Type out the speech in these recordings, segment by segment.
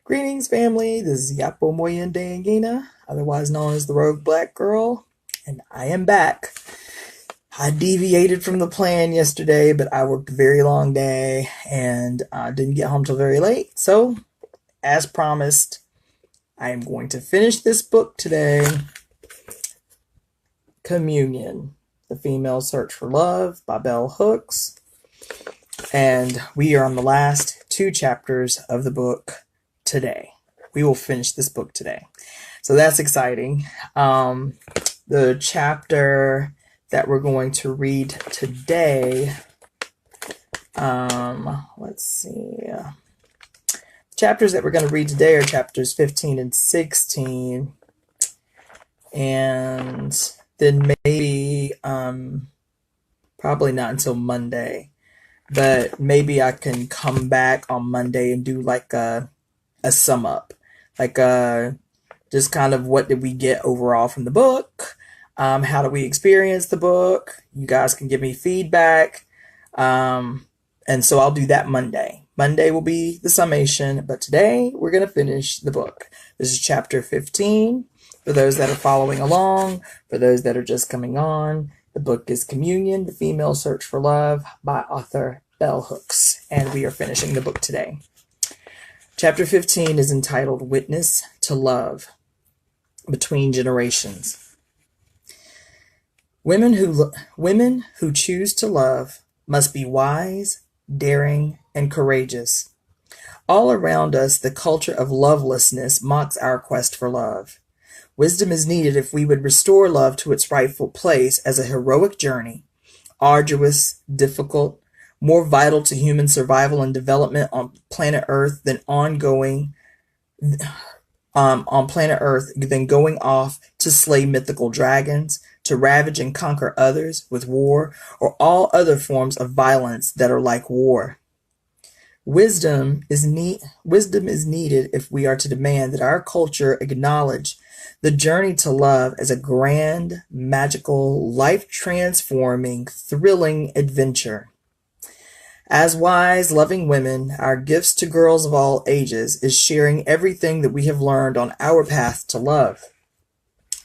Greetings, family. This is Yapo Moyendangina, otherwise known as the Rogue Black Girl, and I am back. I deviated from the plan yesterday, but I worked a very long day and didn't get home till very late. So, as promised, I am going to finish this book today, Communion, The Female Search for Love by bellhooks. And we are on the last two chapters of the book today. We will finish this book today. So that's exciting. The chapter that we're going to read today, let's see. Chapters that we're going to read today are chapters 15 and 16. And then maybe, probably not until Monday. But maybe I can come back on Monday and do like a sum up. Like just kind of what did we get overall from the book? How do we experience the book? You guys can give me feedback. And so I'll do that Monday. Monday will be the summation, but today we're going to finish the book. This is chapter 15. For those that are following along, for those that are just coming on, the book is Communion, The Female Search for Love by author Bell Hooks, and we are finishing the book today. Chapter 15 is entitled Witness to Love, Between Generations. Women who choose to love must be wise, daring, and courageous. All around us, the culture of lovelessness mocks our quest for love. Wisdom is needed if we would restore love to its rightful place as a heroic journey, arduous, difficult, more vital to human survival and development on planet Earth than going off to slay mythical dragons, to ravage and conquer others with war, or all other forms of violence that are like war. Wisdom is needed if we are to demand that our culture acknowledge the journey to love as a grand, magical, life-transforming, thrilling adventure. As wise, loving women, our gifts to girls of all ages is sharing everything that we have learned on our path to love.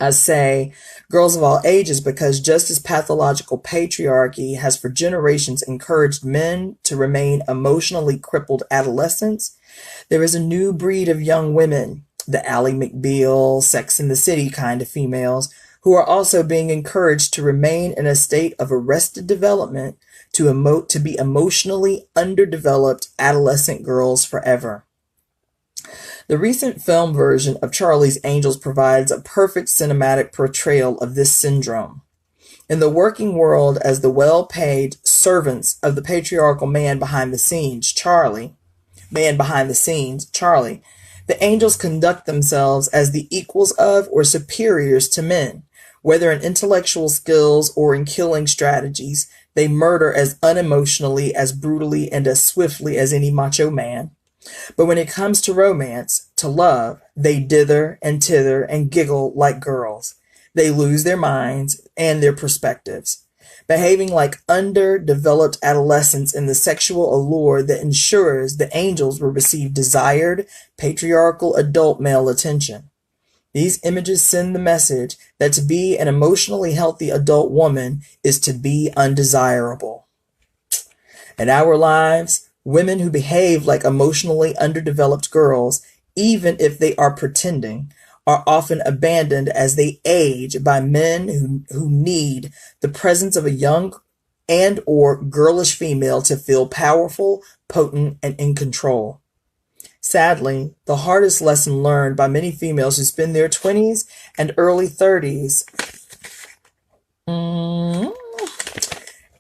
I say girls of all ages because just as pathological patriarchy has for generations encouraged men to remain emotionally crippled adolescents, there is a new breed of young women, the Ally McBeal, Sex and the City kind of females, who are also being encouraged to remain in a state of arrested development to be emotionally underdeveloped adolescent girls forever. The recent film version of Charlie's Angels provides a perfect cinematic portrayal of this syndrome. In the working world as the well-paid servants of the patriarchal man behind the scenes, Charlie, the angels conduct themselves as the equals of or superiors to men. Whether in intellectual skills or in killing strategies, they murder as unemotionally, as brutally, and as swiftly as any macho man. But when it comes to romance, to love, they dither and tither and giggle like girls. They lose their minds and their perspectives, behaving like underdeveloped adolescents in the sexual allure that ensures the angels will receive desired, patriarchal adult male attention. These images send the message that to be an emotionally healthy adult woman is to be undesirable. In our lives, women who behave like emotionally underdeveloped girls, even if they are pretending, are often abandoned as they age by men who need the presence of a young and or girlish female to feel powerful, potent, and in control. Sadly, the hardest lesson learned by many females who spend their 20s and early 30s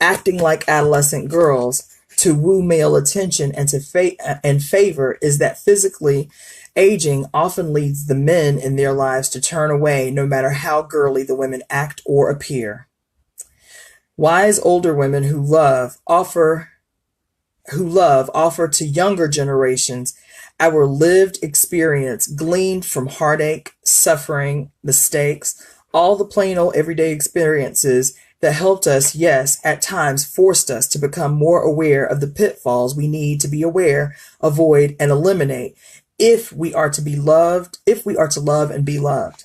acting like adolescent girls to woo male attention and favor is that physically aging often leads the men in their lives to turn away no matter how girly the women act or appear. Wise older women who love offer to younger generations our lived experience gleaned from heartache, suffering, mistakes, all the plain old everyday experiences that helped us, yes, at times forced us to become more aware of the pitfalls we need to be aware, avoid, and eliminate if we are to be loved, if we are to love and be loved.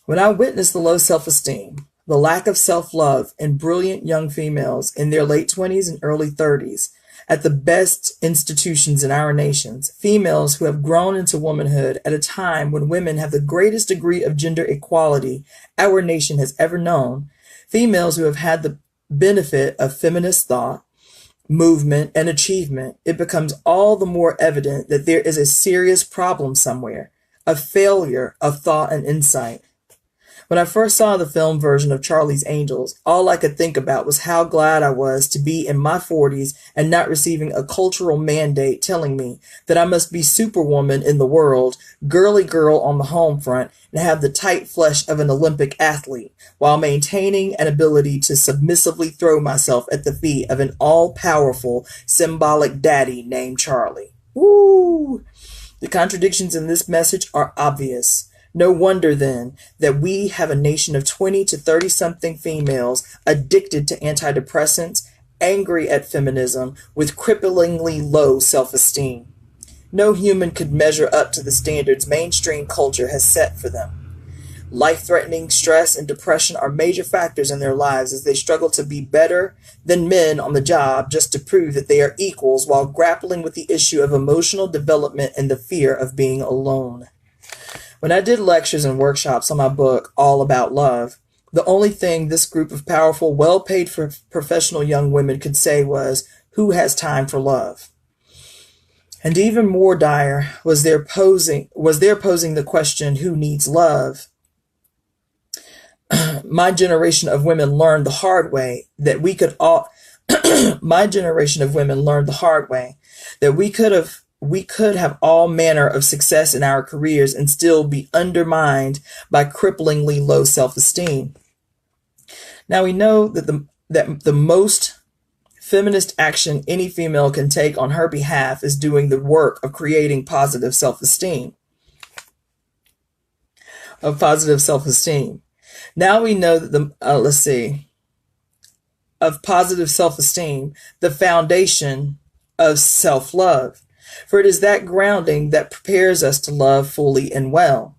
When I witnessed the low self-esteem, the lack of self-love in brilliant young females in their late 20s and early 30s, at the best institutions in our nations, females who have grown into womanhood at a time when women have the greatest degree of gender equality our nation has ever known, females who have had the benefit of feminist thought, movement, and achievement, it becomes all the more evident that there is a serious problem somewhere, a failure of thought and insight. When I first saw the film version of Charlie's Angels, all I could think about was how glad I was to be in my 40s and not receiving a cultural mandate telling me that I must be superwoman in the world, girly girl on the home front, and have the tight flesh of an Olympic athlete, while maintaining an ability to submissively throw myself at the feet of an all-powerful, symbolic daddy named Charlie. Woo! The contradictions in this message are obvious. No wonder, then, that we have a nation of 20 to 30-something females addicted to antidepressants, angry at feminism, with cripplingly low self-esteem. No human could measure up to the standards mainstream culture has set for them. Life-threatening stress and depression are major factors in their lives as they struggle to be better than men on the job just to prove that they are equals while grappling with the issue of emotional development and the fear of being alone. When I did lectures and workshops on my book, All About Love, the only thing this group of powerful, well-paid professional young women could say was, "Who has time for love?" And even more dire was their posing the question, "Who needs love?" My generation of women learned the hard way that we could all my generation of women learned the hard way that we could have all manner of success in our careers and still be undermined by cripplingly low self-esteem. Now we know that the most feminist action any female can take on her behalf is doing the work of creating positive self-esteem. Now we know that of positive self-esteem, the foundation of self-love. For it is that grounding that prepares us to love fully and well.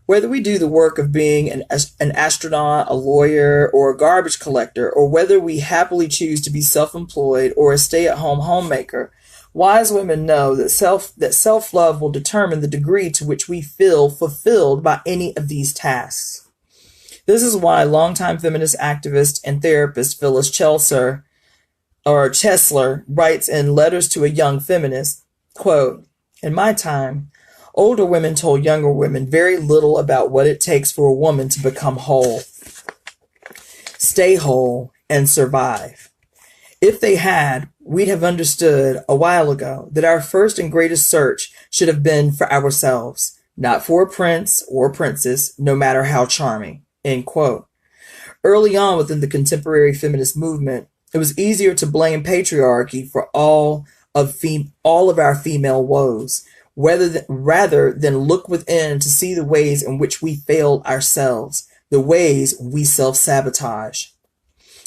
Whether we do the work of being an astronaut, a lawyer, or a garbage collector, or whether we happily choose to be self-employed or a stay-at-home homemaker, wise women know that self-love will determine the degree to which we feel fulfilled by any of these tasks. This is why longtime feminist activist and therapist Phyllis Chesler writes in Letters to a Young Feminist, quote, "In my time, older women told younger women very little about what it takes for a woman to become whole, stay whole, and survive. If they had, we'd have understood a while ago that our first and greatest search should have been for ourselves, not for a prince or princess, no matter how charming." End quote. Early on within the contemporary feminist movement, it was easier to blame patriarchy for all of our female woes, rather than look within to see the ways in which we failed ourselves, the ways we self-sabotage.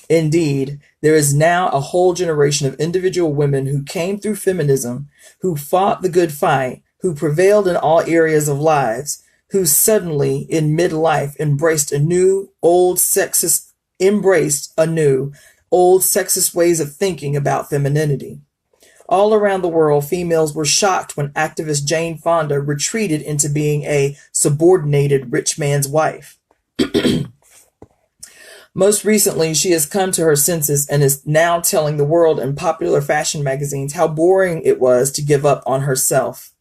Indeed, there is now a whole generation of individual women who came through feminism, who fought the good fight, who prevailed in all areas of lives, who suddenly in midlife embraced anew old sexist ways of thinking about femininity. All around the world, females were shocked when activist Jane Fonda retreated into being a subordinated rich man's wife. Most recently, she has come to her senses and is now telling the world in popular fashion magazines how boring it was to give up on herself.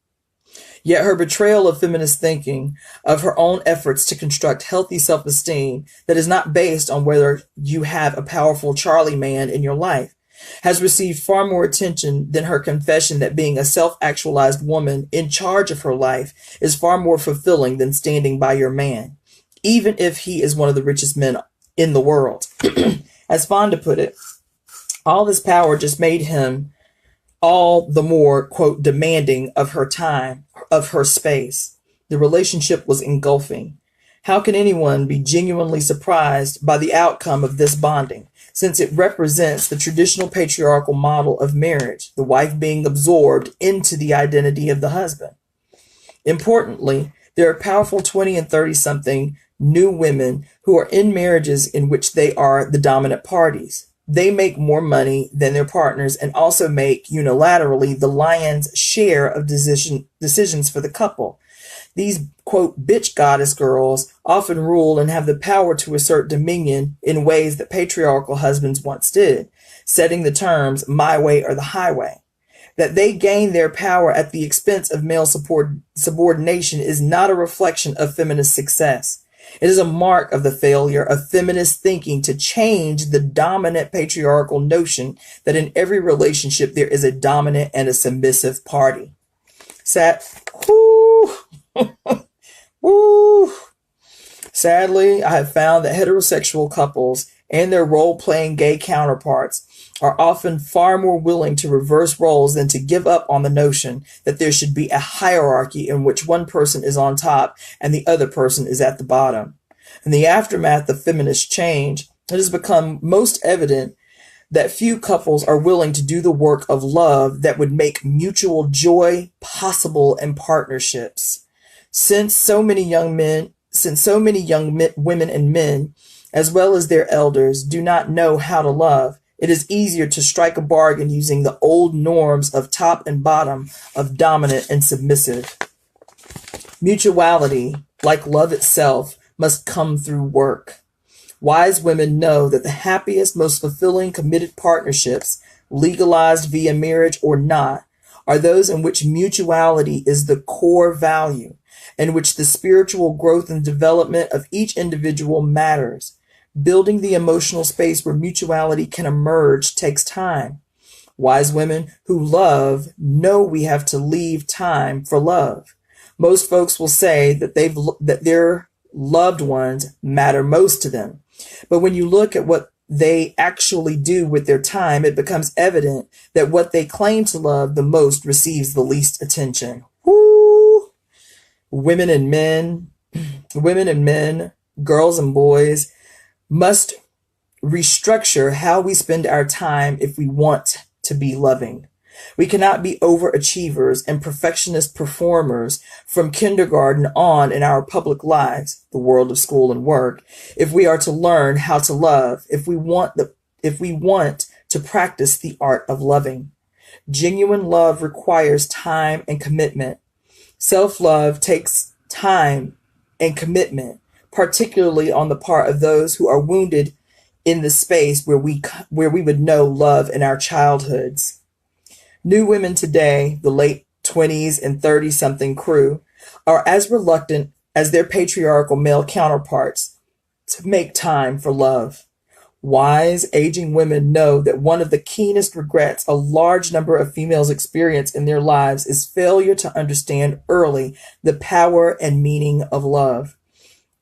Yet her betrayal of feminist thinking, of her own efforts to construct healthy self-esteem that is not based on whether you have a powerful Charlie man in your life, has received far more attention than her confession that being a self-actualized woman in charge of her life is far more fulfilling than standing by your man, even if he is one of the richest men in the world. As Fonda put it, all this power just made him all the more, quote, demanding of her time, of her space. The relationship was engulfing. How can anyone be genuinely surprised by the outcome of this bonding, since it represents the traditional patriarchal model of marriage, the wife being absorbed into the identity of the husband? Importantly, there are powerful 20 and 30 something new women who are in marriages in which they are the dominant parties. They make more money than their partners and also make unilaterally the lion's share of decisions for the couple. These, quote, bitch goddess girls often rule and have the power to assert dominion in ways that patriarchal husbands once did, setting the terms my way or the highway. That they gain their power at the expense of male subordination is not a reflection of feminist success. It is a mark of the failure of feminist thinking to change the dominant patriarchal notion that in every relationship there is a dominant and a submissive party. Woo. Sadly, I have found that heterosexual couples and their role-playing gay counterparts are often far more willing to reverse roles than to give up on the notion that there should be a hierarchy in which one person is on top and the other person is at the bottom. In the aftermath of feminist change, it has become most evident that few couples are willing to do the work of love that would make mutual joy possible in partnerships. Since so many young women and men, as well as their elders, do not know how to love, it is easier to strike a bargain using the old norms of top and bottom, of dominant and submissive. Mutuality, like love itself, must come through work. Wise women know that the happiest, most fulfilling, committed partnerships, legalized via marriage or not, are those in which mutuality is the core value, in which the spiritual growth and development of each individual matters. Building the emotional space where mutuality can emerge takes time. Wise women who love know we have to leave time for love. Most folks will say that their loved ones matter most to them. But when you look at what they actually do with their time, it becomes evident that what they claim to love the most receives the least attention. Woo! Women and men, girls and boys must restructure how we spend our time if we want to be loving. We cannot be overachievers and perfectionist performers from kindergarten on in our public lives, the world of school and work, if we are to learn how to love, if we want to practice the art of loving. Genuine love requires time and commitment. Self-love takes time and commitment, particularly on the part of those who are wounded in the space where we would know love in our childhoods. New women today, the late 20s and 30-something crew, are as reluctant as their patriarchal male counterparts to make time for love. Wise, aging women know that one of the keenest regrets a large number of females experience in their lives is failure to understand early the power and meaning of love.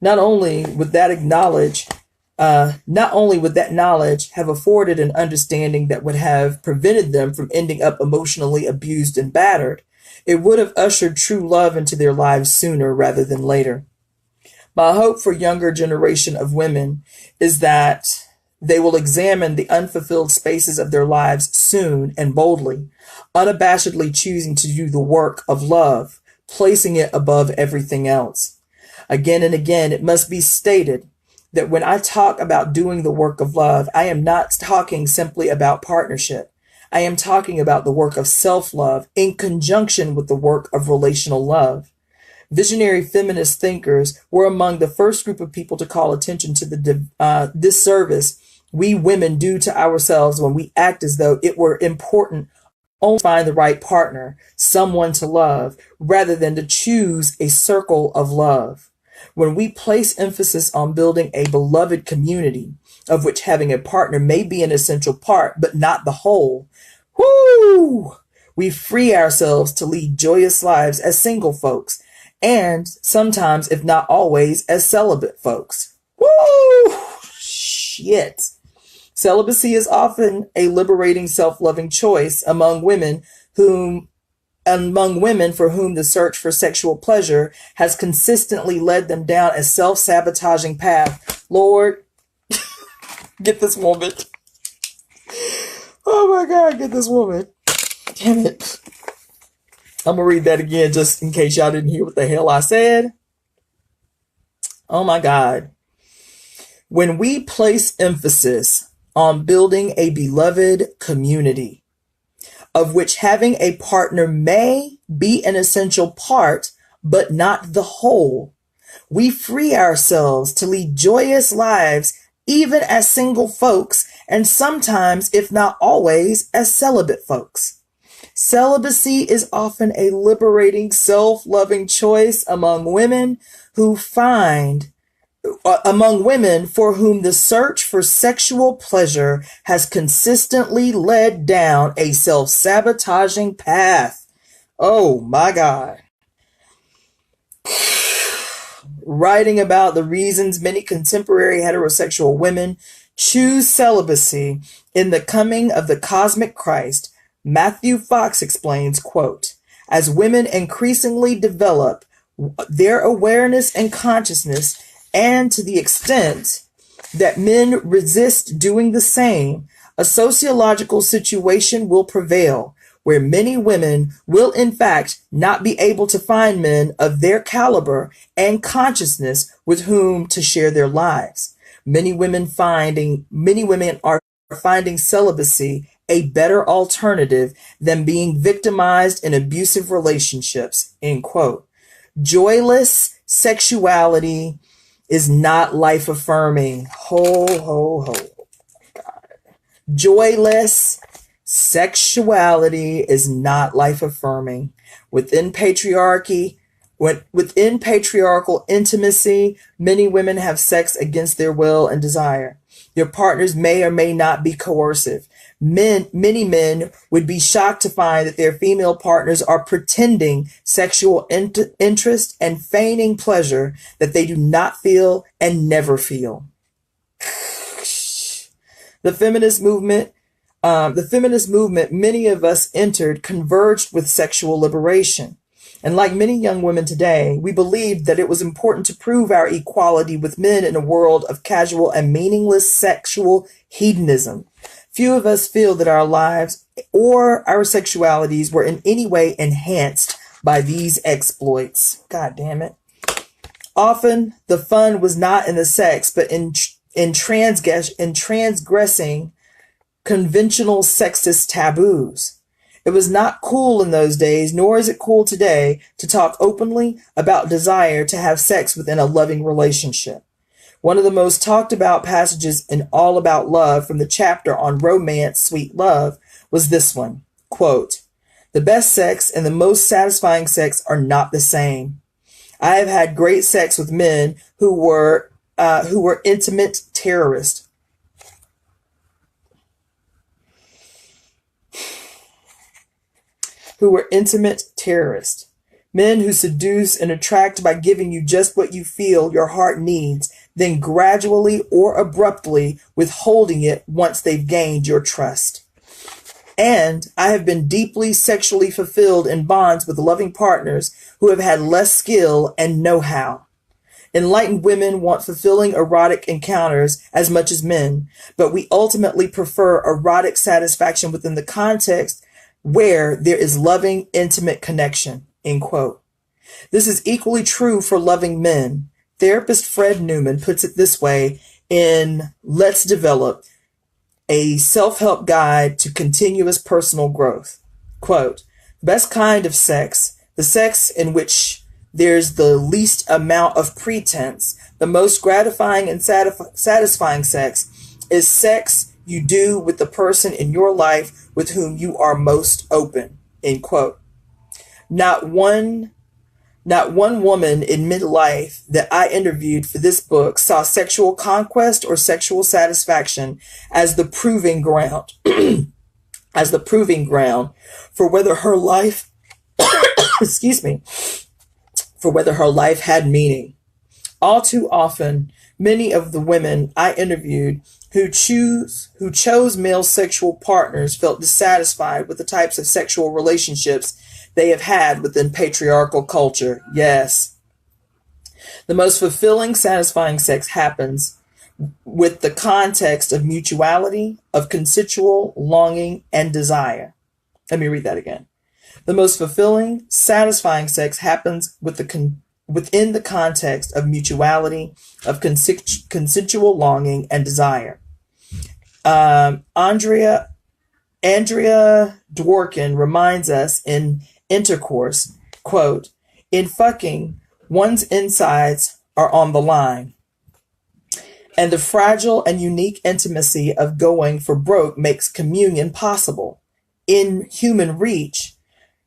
Not only would that knowledge have afforded an understanding that would have prevented them from ending up emotionally abused and battered, it would have ushered true love into their lives sooner rather than later. My hope for younger generation of women is that they will examine the unfulfilled spaces of their lives soon and boldly, unabashedly choosing to do the work of love, placing it above everything else. Again and again, it must be stated that when I talk about doing the work of love, I am not talking simply about partnership. I am talking about the work of self-love in conjunction with the work of relational love. Visionary feminist thinkers were among the first group of people to call attention to the disservice we women do to ourselves when we act as though it were important only to find the right partner, someone to love, rather than to choose a circle of love. When we place emphasis on building a beloved community, of which having a partner may be an essential part, but not the whole, we free ourselves to lead joyous lives as single folks, and sometimes, if not always, as celibate folks. Shit. Celibacy is often a liberating, self-loving choice among women whom among women for whom the search for sexual pleasure has consistently led them down a self-sabotaging path. Lord, get this woman. Oh my God, get this woman. Damn it. I'm going to read that again just in case y'all didn't hear what the hell I said. Oh my God. When we place emphasis on building a beloved community, of which having a partner may be an essential part, but not the whole, we free ourselves to lead joyous lives even as single folks, and sometimes, if not always, as celibate folks. Celibacy is often a liberating, self-loving choice among women for whom the search for sexual pleasure has consistently led down a self-sabotaging path. Oh my God. Writing about the reasons many contemporary heterosexual women choose celibacy in The Coming of the Cosmic Christ, Matthew Fox explains, quote, "As women increasingly develop their awareness and consciousness, and to the extent that men resist doing the same, a sociological situation will prevail where many women will in fact not be able to find men of their caliber and consciousness with whom to share their lives. Many women are finding celibacy a better alternative than being victimized in abusive relationships," end quote. Joyless sexuality is not life affirming. Ho, ho, ho. God. Joyless sexuality is not life affirming. Within patriarchy, within patriarchal intimacy, many women have sex against their will and desire. Their partners may or may not be coercive. Many men would be shocked to find that their female partners are pretending sexual interest and feigning pleasure that they do not feel and never feel. The feminist movement many of us entered converged with sexual liberation. And like many young women today, we believed that it was important to prove our equality with men in a world of casual and meaningless sexual hedonism. Few of us feel that our lives or our sexualities were in any way enhanced by these exploits. God damn it. Often, the fun was not in the sex, but in transgressing conventional sexist taboos. It was not cool in those days, nor is it cool today, to talk openly about desire to have sex within a loving relationship. One of the most talked about passages in All About Love from the chapter on romance, sweet love, was this one, quote, "The best sex and the most satisfying sex are not the same. I have had great sex with men who were intimate terrorists. Men who seduce and attract by giving you just what you feel your heart needs, then gradually or abruptly withholding it once they've gained your trust. And I have been deeply sexually fulfilled in bonds with loving partners who have had less skill and know-how. Enlightened women want fulfilling erotic encounters as much as men, but we ultimately prefer erotic satisfaction within the context where there is loving, intimate connection," end quote. This is equally true for loving men. Therapist Fred Newman puts it this way in Let's Develop, a self-help guide to continuous personal growth. Quote, "The best kind of sex, the sex in which there's the least amount of pretense, the most gratifying and satisfying sex, is sex you do with the person in your life with whom you are most open," end quote. Not one woman in midlife that I interviewed for this book saw sexual conquest or sexual satisfaction as the proving ground, for whether her life, for whether her life had meaning. All too often, many of the women I interviewed who chose male sexual partners felt dissatisfied with the types of sexual relationships they have had within patriarchal culture. Yes. The most fulfilling, satisfying sex happens with the context of mutuality, of consensual longing and desire. Let me read that again. The most fulfilling, satisfying sex happens within the context of mutuality, of consensual longing and desire. Andrea Dworkin reminds us in Intercourse, quote, in fucking, one's insides are on the line. And the fragile and unique intimacy of going for broke makes communion possible. In human reach,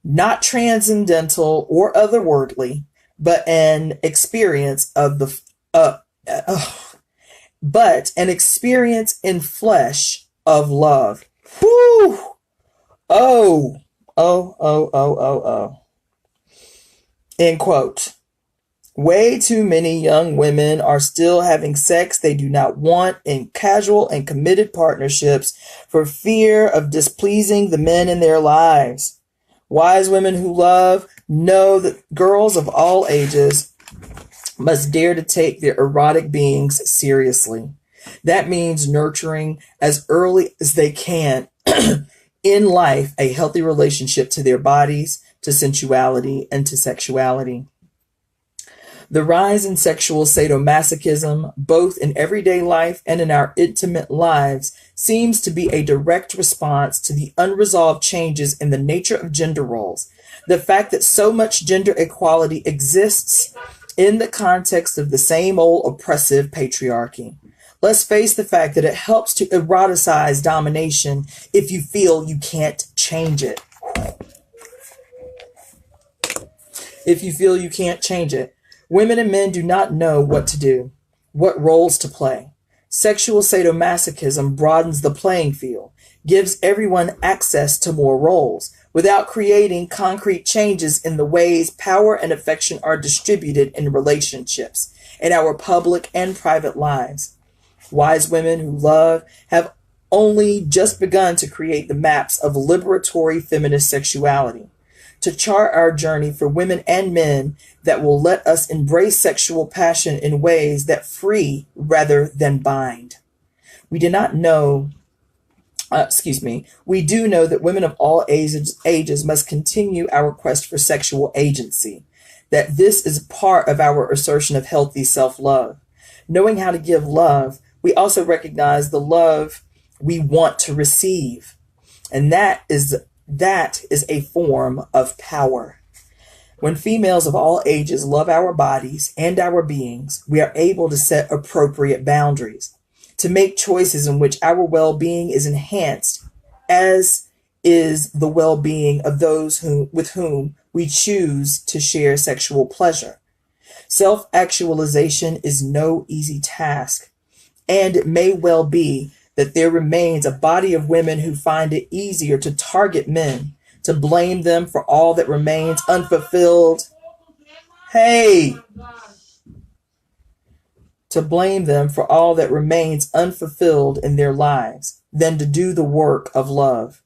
not transcendental or otherworldly, but an experience of but an experience in flesh of love. Whoo! Oh. End quote. Way too many young women are still having sex they do not want in casual and committed partnerships for fear of displeasing the men in their lives. Wise women who love know that girls of all ages must dare to take their erotic beings seriously. That means nurturing as early as they can in life a healthy relationship to their bodies, to sensuality, and to sexuality. The rise in sexual sadomasochism, both in everyday life and in our intimate lives, seems to be a direct response to the unresolved changes in the nature of gender roles. The fact that so much gender equality exists in the context of the same old oppressive patriarchy. Let's face the fact that it helps to eroticize domination if you feel you can't change it. If you feel you can't change it. Women and men do not know what to do, what roles to play. Sexual sadomasochism broadens the playing field, gives everyone access to more roles, without creating concrete changes in the ways power and affection are distributed in relationships, in our public and private lives. Wise women who love have only just begun to create the maps of liberatory feminist sexuality, to chart our journey for women and men that will let us embrace sexual passion in ways that free rather than bind. We do know that women of all ages must continue our quest for sexual agency, that this is part of our assertion of healthy self-love. Knowing how to give love, we also recognize the love we want to receive. And that is a form of power. When females of all ages love our bodies and our beings, we are able to set appropriate boundaries, to make choices in which our well-being is enhanced, as is the well-being of those with whom we choose to share sexual pleasure. Self-actualization is no easy task, and it may well be that there remains a body of women who find it easier to target men, to blame them for all that remains unfulfilled. To blame them for all that remains unfulfilled in their lives, than to do the work of love.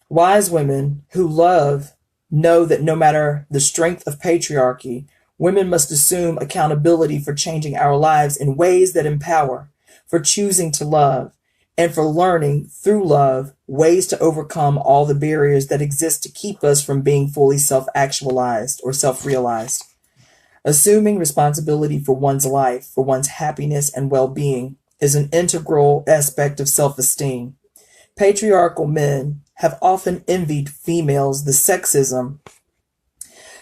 Wise women who love know that no matter the strength of patriarchy, women must assume accountability for changing our lives in ways that empower, for choosing to love, and for learning through love ways to overcome all the barriers that exist to keep us from being fully self-actualized or self-realized. Assuming responsibility for one's life, for one's happiness and well-being, is an integral aspect of self-esteem. Patriarchal men have often envied females the sexism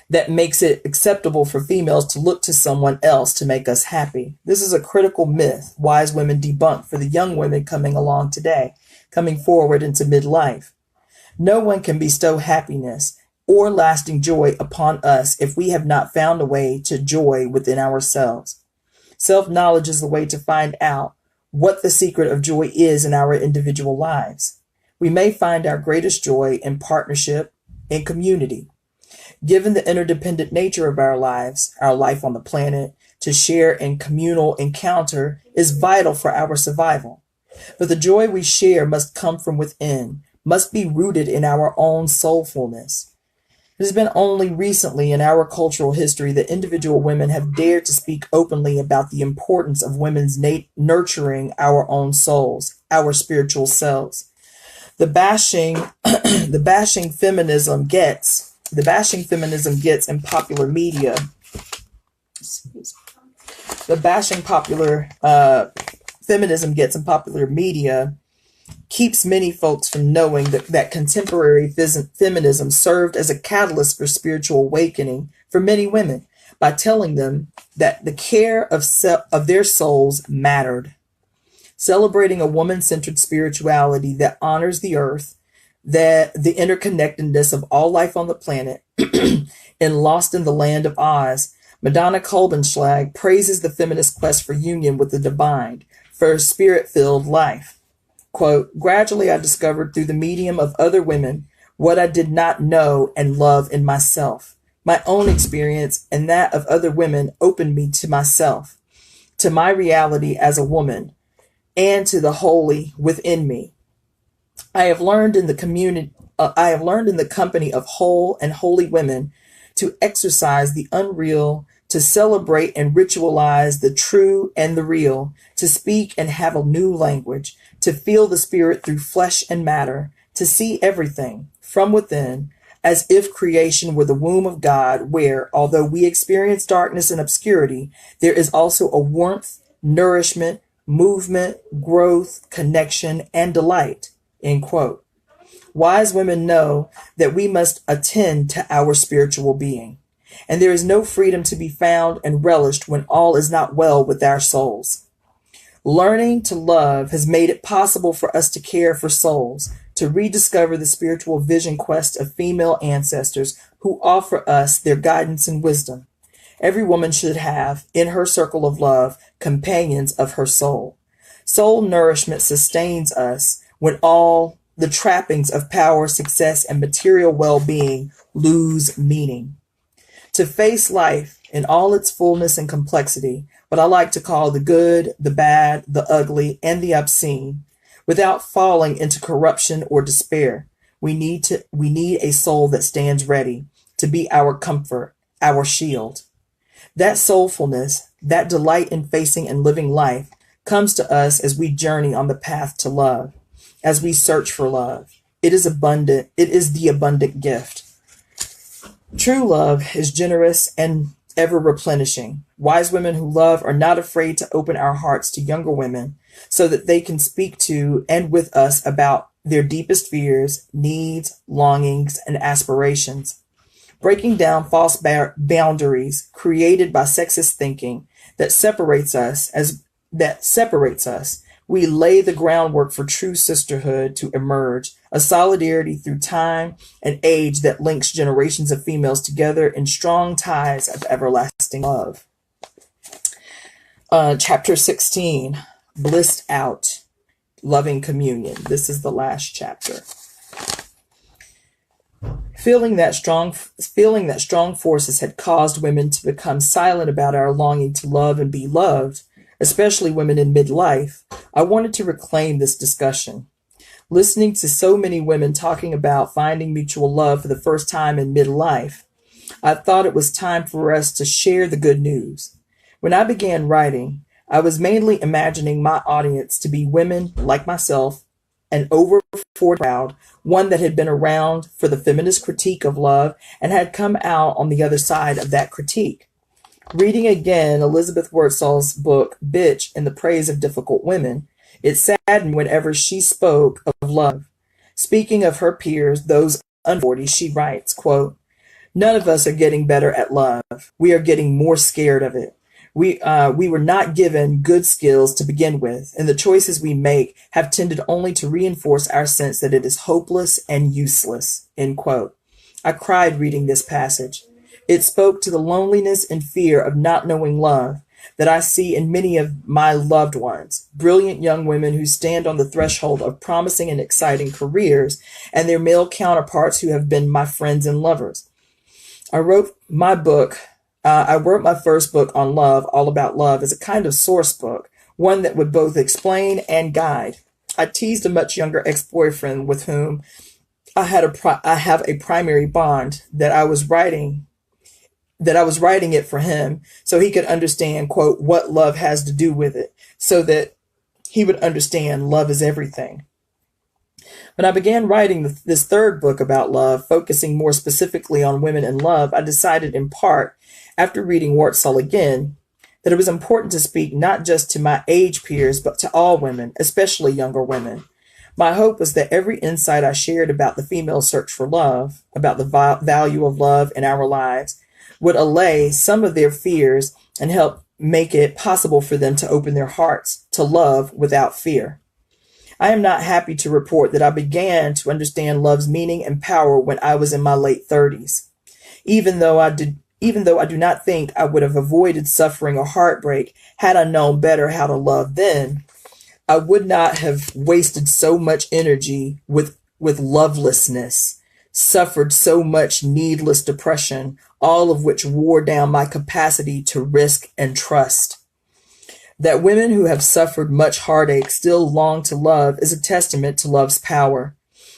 that makes it acceptable for females to look to someone else to make us happy. This is a critical myth wise women debunk for the young women coming along today, coming forward into midlife. No one can bestow happiness or lasting joy upon us if we have not found a way to joy within ourselves. Self-knowledge is the way to find out what the secret of joy is in our individual lives. We may find our greatest joy in partnership, in community. Given the interdependent nature of our lives, our life on the planet, to share in communal encounter is vital for our survival. But the joy we share must come from within, must be rooted in our own soulfulness. It has been only recently in our cultural history that individual women have dared to speak openly about the importance of women's nurturing our own souls, our spiritual selves. The bashing, the bashing feminism gets in popular media. The bashing feminism gets in popular media keeps many folks from knowing that contemporary feminism served as a catalyst for spiritual awakening for many women by telling them that the care of their souls mattered. Celebrating a woman-centered spirituality that honors the earth, that the interconnectedness of all life on the planet, and Lost in the Land of Oz, Madonna Kolbenschlag praises the feminist quest for union with the divine, for a spirit-filled life. Quote, gradually I discovered through the medium of other women what I did not know and love in myself. My own experience and that of other women opened me to myself, to my reality as a woman, and to the holy within me. I have learned in the company of whole and holy women to exercise the unreal, to celebrate and ritualize the true and the real, to speak and have a new language, to feel the spirit through flesh and matter, to see everything from within as if creation were the womb of God, where, although we experience darkness and obscurity, there is also a warmth, nourishment, movement, growth, connection, and delight. End quote. Wise women know that we must attend to our spiritual being, and there is no freedom to be found and relished when all is not well with our souls. Learning to love has made it possible for us to care for souls, to rediscover the spiritual vision quest of female ancestors who offer us their guidance and wisdom. Every woman should have, in her circle of love, companions of her soul. Soul nourishment sustains us when all the trappings of power, success, and material well-being lose meaning. To face life in all its fullness and complexity, what I like to call the good, the bad, the ugly, and the obscene, without falling into corruption or despair, we need a soul that stands ready to be our comfort, our shield. That soulfulness, that delight in facing and living life, comes to us as we journey on the path to love, as we search for love. It is abundant. It is the abundant gift. True love is generous and ever replenishing. Wise women who love are not afraid to open our hearts to younger women so that they can speak to and with us about their deepest fears, needs, longings, and aspirations. Breaking down false boundaries created by sexist thinking that separates us, we lay the groundwork for true sisterhood to emerge, a solidarity through time and age that links generations of females together in strong ties of everlasting love. Chapter 16, Blissed Out, Loving Communion. This is the last chapter. Feeling that strong forces had caused women to become silent about our longing to love and be loved, especially women in midlife, I wanted to reclaim this discussion. Listening to so many women talking about finding mutual love for the first time in midlife, I thought it was time for us to share the good news. When I began writing, I was mainly imagining my audience to be women like myself, an over 40 crowd, one that had been around for the feminist critique of love and had come out on the other side of that critique. Reading again Elizabeth Wurtzel's book, Bitch, in the Praise of Difficult Women, it saddened whenever she spoke of love. Speaking of her peers, those under 40, she writes, quote, none of us are getting better at love. We are getting more scared of it. We were not given good skills to begin with, and the choices we make have tended only to reinforce our sense that it is hopeless and useless, end quote. I cried reading this passage. It spoke to the loneliness and fear of not knowing love that I see in many of my loved ones, brilliant young women who stand on the threshold of promising and exciting careers, and their male counterparts who have been my friends and lovers. I wrote my first book on love, All About Love, as a kind of source book, one that would both explain and guide. I teased a much younger ex-boyfriend with whom I have a primary bond that I was writing it for him so he could understand, quote, what love has to do with it, so that he would understand love is everything. When I began writing this third book about love, focusing more specifically on women and love, I decided in part, after reading Wartzel again, that it was important to speak not just to my age peers, but to all women, especially younger women. My hope was that every insight I shared about the female search for love, about the value of love in our lives, would allay some of their fears and help make it possible for them to open their hearts to love without fear. I am not happy to report that I began to understand love's meaning and power when I was in my late 30s. Even though I do not think I would have avoided suffering or heartbreak had I known better how to love then, I would not have wasted so much energy with lovelessness, suffered so much needless depression, all of which wore down my capacity to risk and trust. That women who have suffered much heartache still long to love is a testament to love's power.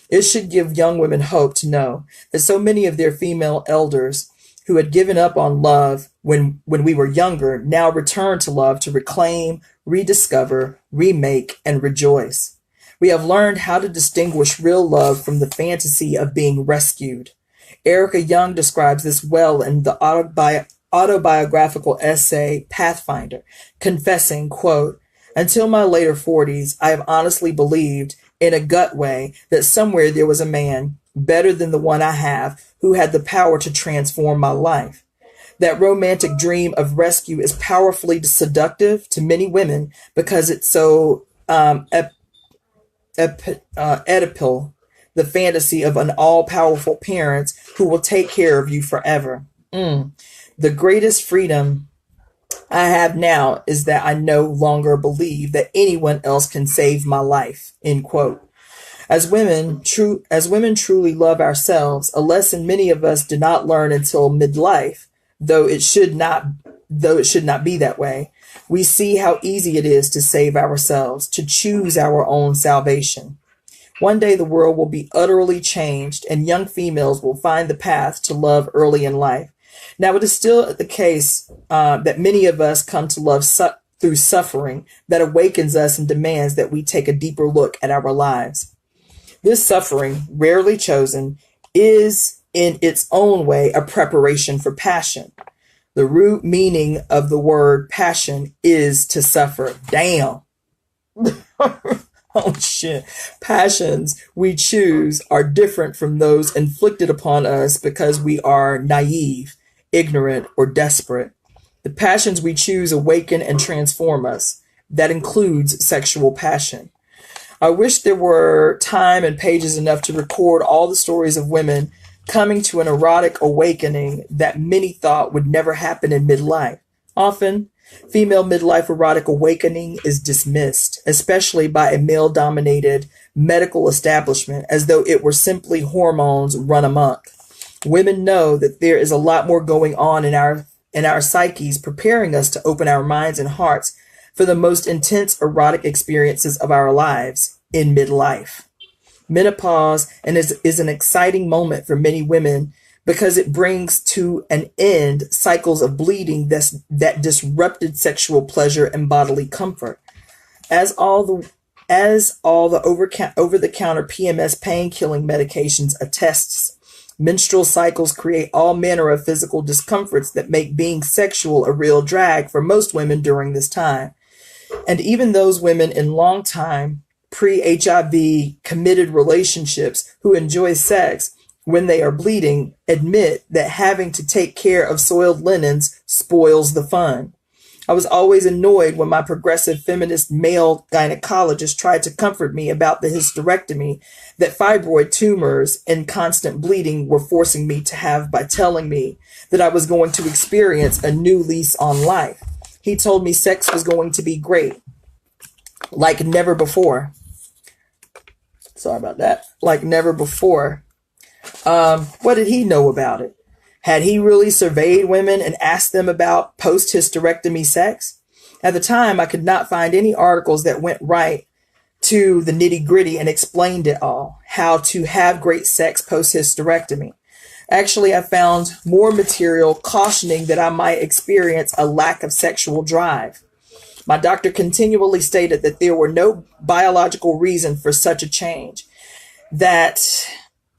It should give young women hope to know that so many of their female elders who had given up on love when we were younger now return to love to reclaim, rediscover, remake, and rejoice. We have learned how to distinguish real love from the fantasy of being rescued. Erica Young describes this well in the autobiographical essay Pathfinder, confessing, quote, until my later 40s, I have honestly believed, in a gut way, that somewhere there was a man, better than the one I have, who had the power to transform my life. That romantic dream of rescue is powerfully seductive to many women because it's so Oedipal, the fantasy of an all-powerful parent who will take care of you forever. The greatest freedom I have now is that I no longer believe that anyone else can save my life, end quote. As women truly love ourselves, a lesson many of us did not learn until midlife, though it should not be that way. We see how easy it is to save ourselves, to choose our own salvation. One day the world will be utterly changed and young females will find the path to love early in life. Now, it is still the case that many of us come to love through suffering that awakens us and demands that we take a deeper look at our lives. This suffering, rarely chosen, is in its own way a preparation for passion. The root meaning of the word passion is to suffer. Damn. Oh shit. Passions we choose are different from those inflicted upon us because we are naive, ignorant, or desperate. The passions we choose awaken and transform us. That includes sexual passion. I wish there were time and pages enough to record all the stories of women coming to an erotic awakening that many thought would never happen in midlife. Often, female midlife erotic awakening is dismissed, especially by a male-dominated medical establishment, as though it were simply hormones run amok. Women know that there is a lot more going on in our psyches, preparing us to open our minds and hearts for the most intense erotic experiences of our lives in midlife. Menopause is an exciting moment for many women because it brings to an end cycles of bleeding that disrupted sexual pleasure and bodily comfort. As all the over-the-counter PMS pain-killing medications attests, menstrual cycles create all manner of physical discomforts that make being sexual a real drag for most women during this time. And even those women in long-time, pre-HIV committed relationships who enjoy sex when they are bleeding admit that having to take care of soiled linens spoils the fun. I was always annoyed when my progressive feminist male gynecologist tried to comfort me about the hysterectomy that fibroid tumors and constant bleeding were forcing me to have by telling me that I was going to experience a new lease on life. He told me sex was going to be great, like never before. Sorry about that. Like never before. What did he know about it? Had he really surveyed women and asked them about post-hysterectomy sex? At the time, I could not find any articles that went right to the nitty gritty and explained it all, how to have great sex post hysterectomy. Actually, I found more material cautioning that I might experience a lack of sexual drive. My doctor continually stated that there were no biological reason for such a change, that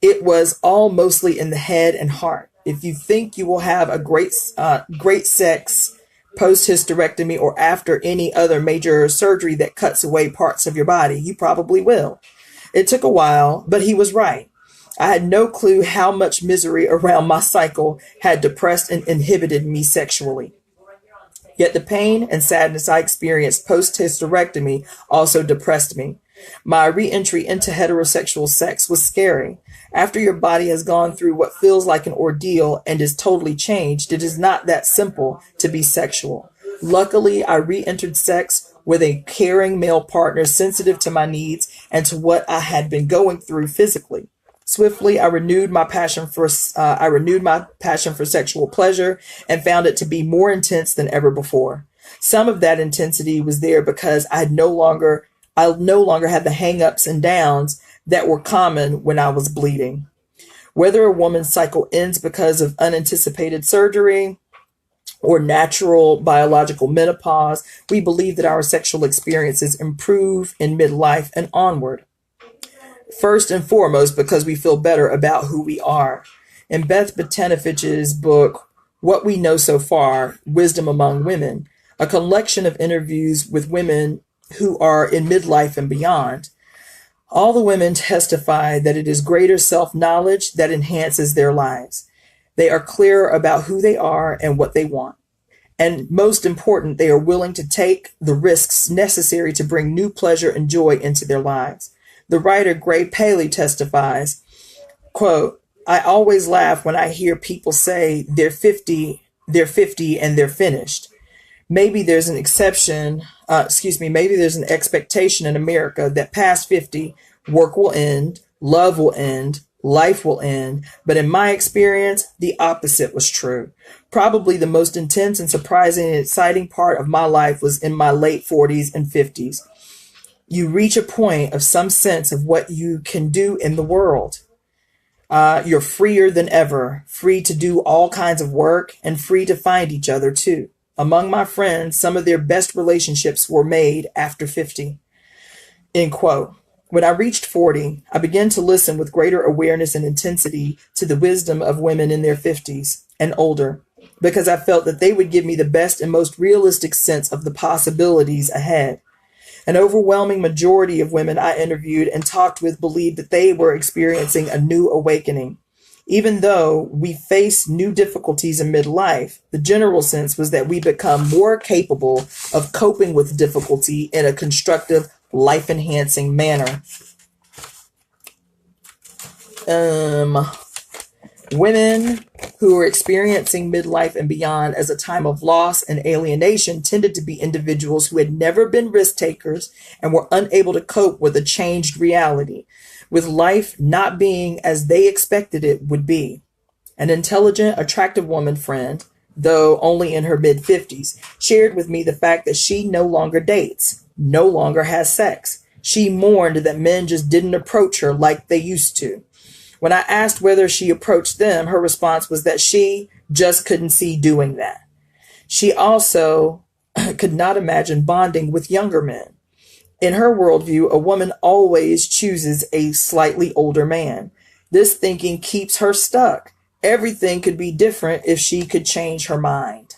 it was all mostly in the head and heart. If you think you will have a great sex post hysterectomy or after any other major surgery that cuts away parts of your body, you probably will. It took a while, but he was right. I had no clue how much misery around my cycle had depressed and inhibited me sexually. Yet the pain and sadness I experienced post-hysterectomy also depressed me. My re-entry into heterosexual sex was scary. After your body has gone through what feels like an ordeal and is totally changed, it is not that simple to be sexual. Luckily, I re-entered sex with a caring male partner sensitive to my needs and to what I had been going through physically. Swiftly, I renewed my passion for sexual pleasure and found it to be more intense than ever before. Some of that intensity was there because I no longer had the hang-ups and downs that were common when I was bleeding. Whether a woman's cycle ends because of unanticipated surgery or natural biological menopause, we believe that our sexual experiences improve in midlife and onward. First and foremost, because we feel better about who we are. In Beth Botanovich's book, What We Know So Far, Wisdom Among Women, a collection of interviews with women who are in midlife and beyond, all the women testify that it is greater self-knowledge that enhances their lives. They are clear about who they are and what they want. And most important, they are willing to take the risks necessary to bring new pleasure and joy into their lives. The writer Gray Paley testifies, quote, I always laugh when I hear people say they're 50 and they're finished. Maybe there's an expectation in America that past 50, work will end, love will end, life will end. But in my experience, the opposite was true. Probably the most intense and surprising and exciting part of my life was in my late 40s and 50s. You reach a point of some sense of what you can do in the world. You're freer than ever, free to do all kinds of work and free to find each other too. Among my friends, some of their best relationships were made after 50. End quote. When I reached 40, I began to listen with greater awareness and intensity to the wisdom of women in their 50s and older, because I felt that they would give me the best and most realistic sense of the possibilities ahead. An overwhelming majority of women I interviewed and talked with believed that they were experiencing a new awakening. Even though we face new difficulties in midlife, the general sense was that we become more capable of coping with difficulty in a constructive, life-enhancing manner. Women who were experiencing midlife and beyond as a time of loss and alienation tended to be individuals who had never been risk takers and were unable to cope with a changed reality, with life not being as they expected it would be. An intelligent, attractive woman friend, though only in her mid-50s, shared with me the fact that she no longer dates, no longer has sex. She mourned that men just didn't approach her like they used to. When I asked whether she approached them, her response was that she just couldn't see doing that. She also could not imagine bonding with younger men. In her worldview, a woman always chooses a slightly older man. This thinking keeps her stuck. Everything could be different if she could change her mind.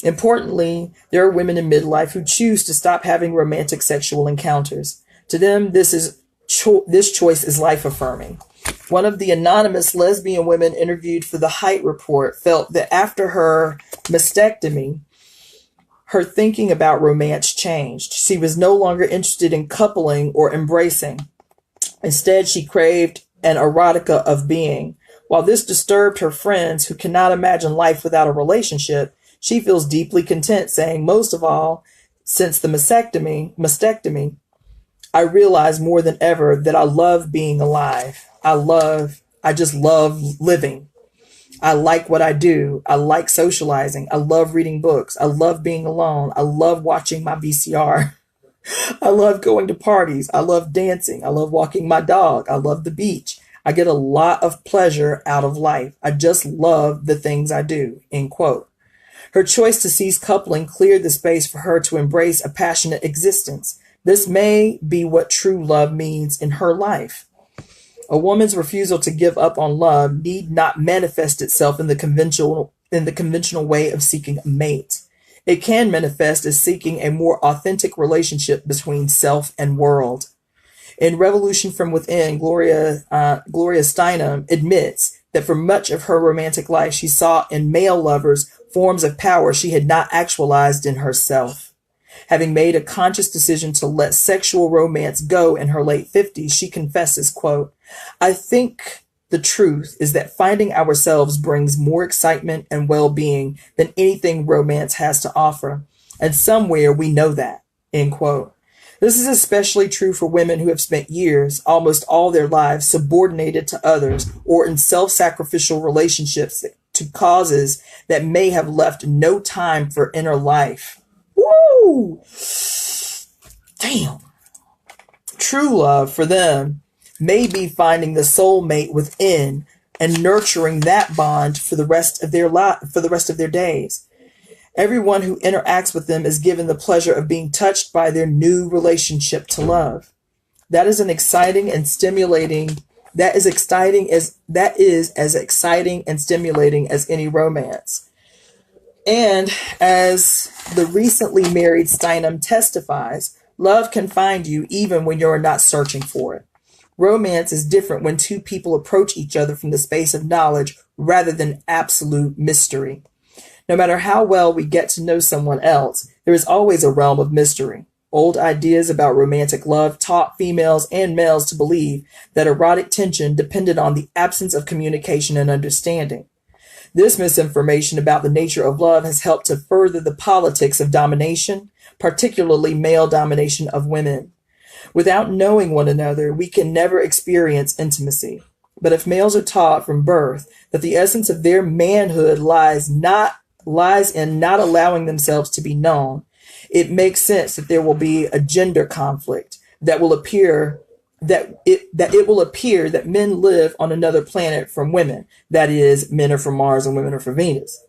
Importantly, there are women in midlife who choose to stop having romantic sexual encounters. To them, this choice is life-affirming. One of the anonymous lesbian women interviewed for the Height Report felt that after her mastectomy, her thinking about romance changed. She was no longer interested in coupling or embracing. Instead, she craved an erotica of being. While this disturbed her friends who cannot imagine life without a relationship, she feels deeply content, saying, most of all, since the mastectomy, I realize more than ever that I love being alive. I just love living. I like what I do. I like socializing. I love reading books. I love being alone. I love watching my VCR. I love going to parties. I love dancing. I love walking my dog. I love the beach. I get a lot of pleasure out of life. I just love the things I do. End quote. Her choice to cease coupling cleared the space for her to embrace a passionate existence. This may be what true love means in her life. A woman's refusal to give up on love need not manifest itself in the conventional way of seeking a mate. It can manifest as seeking a more authentic relationship between self and world. In Revolution from Within, Gloria Steinem admits that for much of her romantic life, she saw in male lovers forms of power she had not actualized in herself. Having made a conscious decision to let sexual romance go in her late 50s, she confesses, quote, I think the truth is that finding ourselves brings more excitement and well-being than anything romance has to offer. And somewhere we know that, end quote. This is especially true for women who have spent years, almost all their lives, subordinated to others or in self-sacrificial relationships to causes that may have left no time for inner life. Woo! Damn. True love for them may be finding the soulmate within and nurturing that bond for the rest of their days. Everyone who interacts with them is given the pleasure of being touched by their new relationship to love. That is as exciting and stimulating as any romance. And as the recently married Steinem testifies, love can find you even when you're not searching for it. Romance is different when two people approach each other from the space of knowledge rather than absolute mystery. No matter how well we get to know someone else, there is always a realm of mystery. Old ideas about romantic love taught females and males to believe that erotic tension depended on the absence of communication and understanding. This misinformation about the nature of love has helped to further the politics of domination, particularly male domination of women. Without knowing one another, we can never experience intimacy. But if males are taught from birth that the essence of their manhood lies in not allowing themselves to be known, it makes sense that there will be a gender conflict that will appear that men live on another planet from women. That is, men are from Mars and women are from Venus.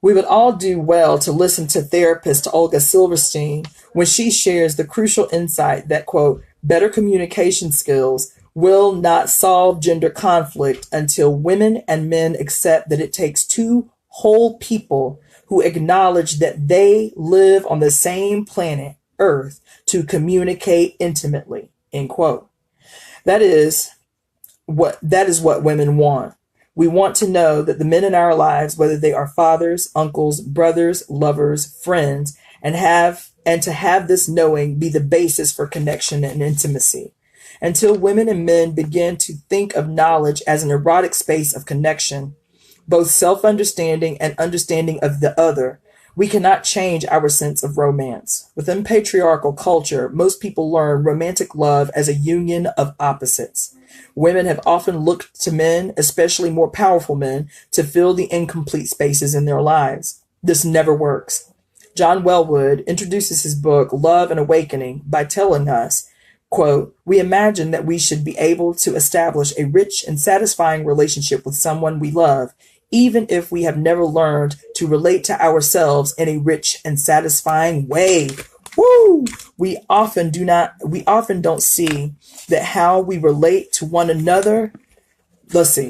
We would all do well to listen to therapist Olga Silverstein when she shares the crucial insight that, quote, better communication skills will not solve gender conflict until women and men accept that it takes two whole people who acknowledge that they live on the same planet, Earth, to communicate intimately, end quote. That is what women want. We want to know that the men in our lives, whether they are fathers, uncles, brothers, lovers, friends, and to have this knowing be the basis for connection and intimacy. Until women and men begin to think of knowledge as an erotic space of connection, both self-understanding and understanding of the other, we cannot change our sense of romance. Within patriarchal culture, most people learn romantic love as a union of opposites. Women have often looked to men, especially more powerful men, to fill the incomplete spaces in their lives. This never works. John Wellwood introduces his book, Love and Awakening, by telling us, quote, we imagine that we should be able to establish a rich and satisfying relationship with someone we love, even if we have never learned to relate to ourselves in a rich and satisfying way. Woo! We often don't see that how we relate to one another,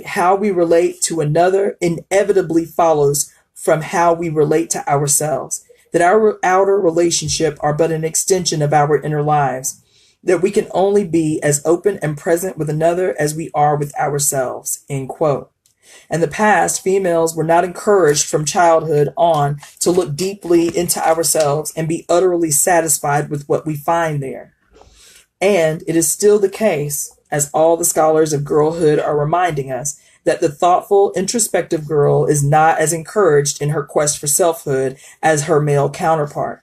how we relate to another inevitably follows from how we relate to ourselves, that our outer relationship are but an extension of our inner lives, that we can only be as open and present with another as we are with ourselves, end quote. In the past, females were not encouraged from childhood on to look deeply into ourselves and be utterly satisfied with what we find there. And it is still the case, as all the scholars of girlhood are reminding us, that the thoughtful, introspective girl is not as encouraged in her quest for selfhood as her male counterpart.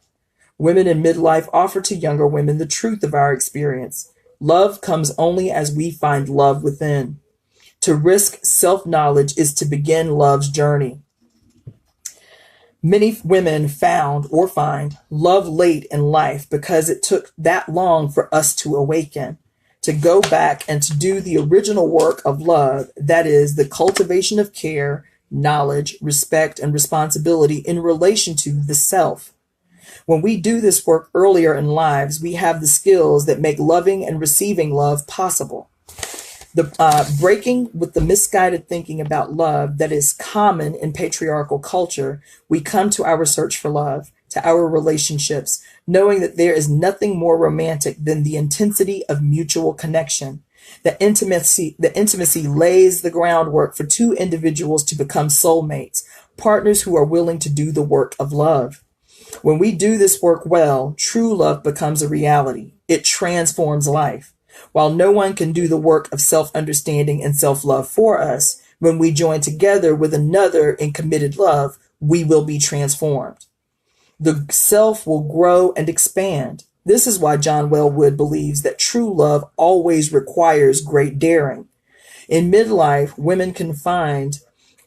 Women in midlife offer to younger women the truth of our experience. Love comes only as we find love within. To risk self-knowledge is to begin love's journey. Many women found or find love late in life because it took that long for us to awaken, to go back and to do the original work of love, that is, the cultivation of care, knowledge, respect, and responsibility in relation to the self. When we do this work earlier in lives, we have the skills that make loving and receiving love possible. The breaking with the misguided thinking about love that is common in patriarchal culture, we come to our search for love, to our relationships, knowing that there is nothing more romantic than the intensity of mutual connection. The intimacy lays the groundwork for two individuals to become soulmates, partners who are willing to do the work of love. When we do this work well, true love becomes a reality. It transforms life. While no one can do the work of self-understanding and self-love for us, when we join together with another in committed love, we will be transformed. The self will grow and expand. This is why John Wellwood believes that true love always requires great daring. In midlife, women can find,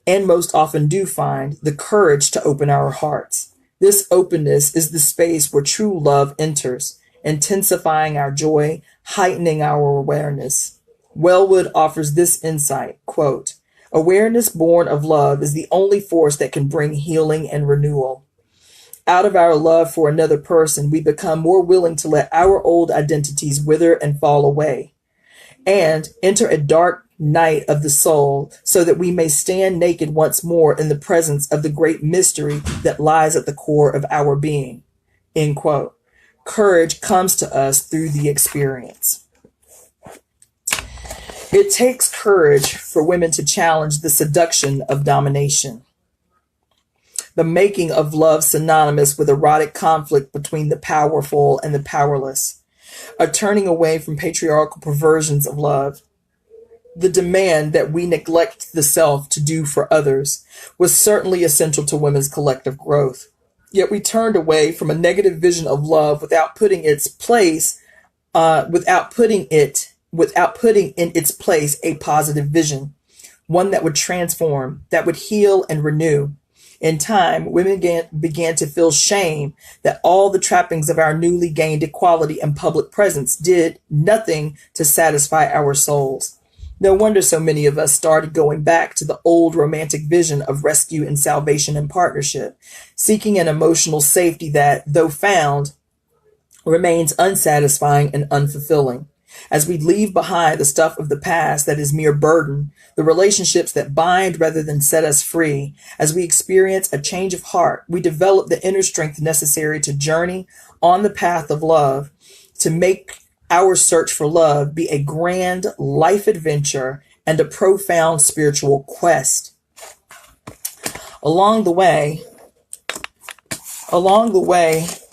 and most often do find, the courage to open our hearts. This openness is the space where true love enters, intensifying our joy, heightening our awareness. Wellwood offers this insight, quote, "Awareness born of love is the only force that can bring healing and renewal. Out of our love for another person, we become more willing to let our old identities wither and fall away, and enter a dark night of the soul so that we may stand naked once more in the presence of the great mystery that lies at the core of our being." End quote. Courage comes to us through the experience. It takes courage for women to challenge the seduction of domination, the making of love synonymous with erotic conflict between the powerful and the powerless, a turning away from patriarchal perversions of love. The demand that we neglect the self to do for others was certainly essential to women's collective growth. Yet we turned away from a negative vision of love without putting in its place a positive vision, one that would transform, that would heal and renew. In time, women began to feel shame that all the trappings of our newly gained equality and public presence did nothing to satisfy our souls. No wonder so many of us started going back to the old romantic vision of rescue and salvation and partnership, seeking an emotional safety that, though found, remains unsatisfying and unfulfilling. As we leave behind the stuff of the past that is mere burden, the relationships that bind rather than set us free, as we experience a change of heart, we develop the inner strength necessary to journey on the path of love, to make our search for love be a grand life adventure and a profound spiritual quest. Along the way,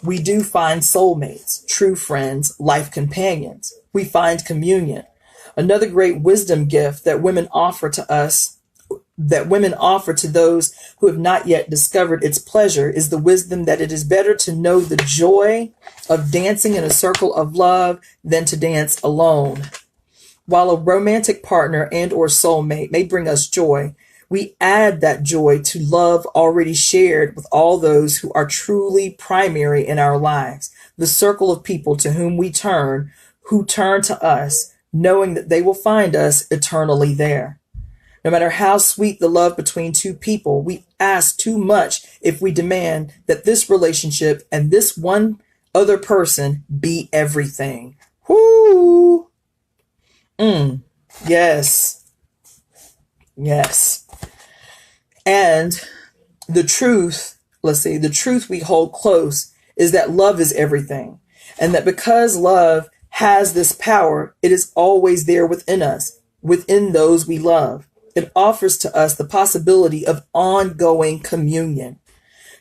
we do find soulmates, true friends, life companions. We find communion. Another great wisdom gift that women offer to those who have not yet discovered its pleasure is the wisdom that it is better to know the joy of dancing in a circle of love than to dance alone. While a romantic partner and or soulmate may bring us joy, we add that joy to love already shared with all those who are truly primary in our lives, the circle of people to whom we turn, who turn to us, knowing that they will find us eternally there. No matter how sweet the love between two people, we ask too much if we demand that this relationship and this one other person be everything. Whoo! Yes. Yes. And the truth we hold close is that love is everything. And that because love has this power, it is always there within us, within those we love. It offers to us the possibility of ongoing communion.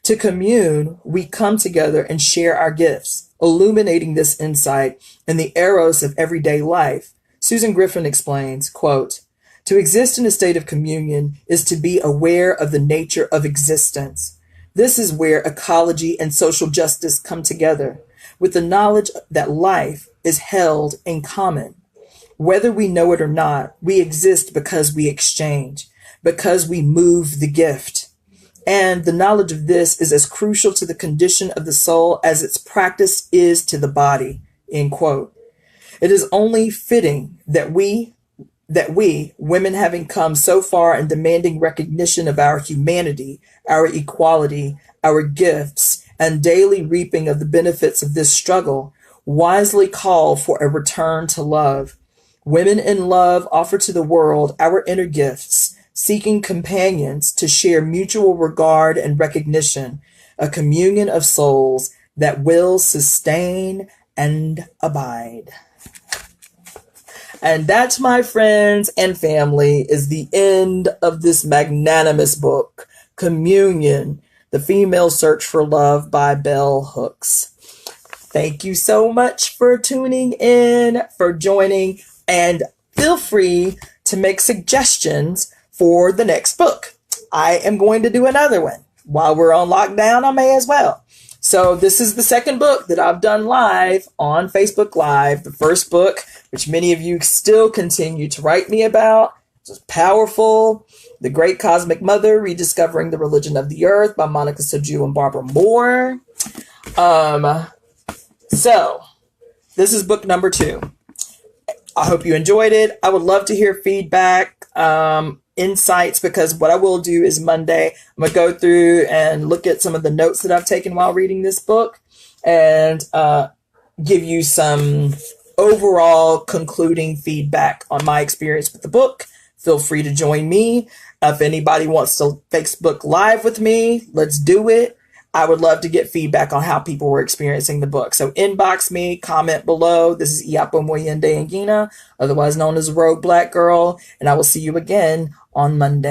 To commune, we come together and share our gifts, illuminating this insight in the eros of everyday life. Susan Griffin explains, quote, "To exist in a state of communion is to be aware of the nature of existence. This is where ecology and social justice come together, with the knowledge that life is held in common. Whether we know it or not, we exist because we exchange, because we move the gift. And the knowledge of this is as crucial to the condition of the soul as its practice is to the body. End quote. It is only fitting that we, women having come so far in demanding recognition of our humanity, our equality, our gifts, and daily reaping of the benefits of this struggle, wisely call for a return to love. Women in love offer to the world our inner gifts, seeking companions to share mutual regard and recognition, a communion of souls that will sustain and abide. And that, my friends and family, is the end of this magnanimous book, Communion, The Female Search for Love by Bell Hooks. Thank you so much for tuning in, for joining, and feel free to make suggestions for the next book. I am going to do another one. While we're on lockdown, I may as well. So this is the second book that I've done live on Facebook Live. The first book, which many of you still continue to write me about, is powerful. The Great Cosmic Mother, Rediscovering the Religion of the Earth by Monica Soju and Barbara Moore. So this is book number 2. I hope you enjoyed it. I would love to hear feedback, insights, because what I will do is Monday, I'm going to go through and look at some of the notes that I've taken while reading this book and give you some overall concluding feedback on my experience with the book. Feel free to join me. If anybody wants to Facebook Live with me, let's do it. I would love to get feedback on how people were experiencing the book. So inbox me, comment below. This is Iapo Moyende Angina, otherwise known as Rogue Black Girl, and I will see you again on Monday.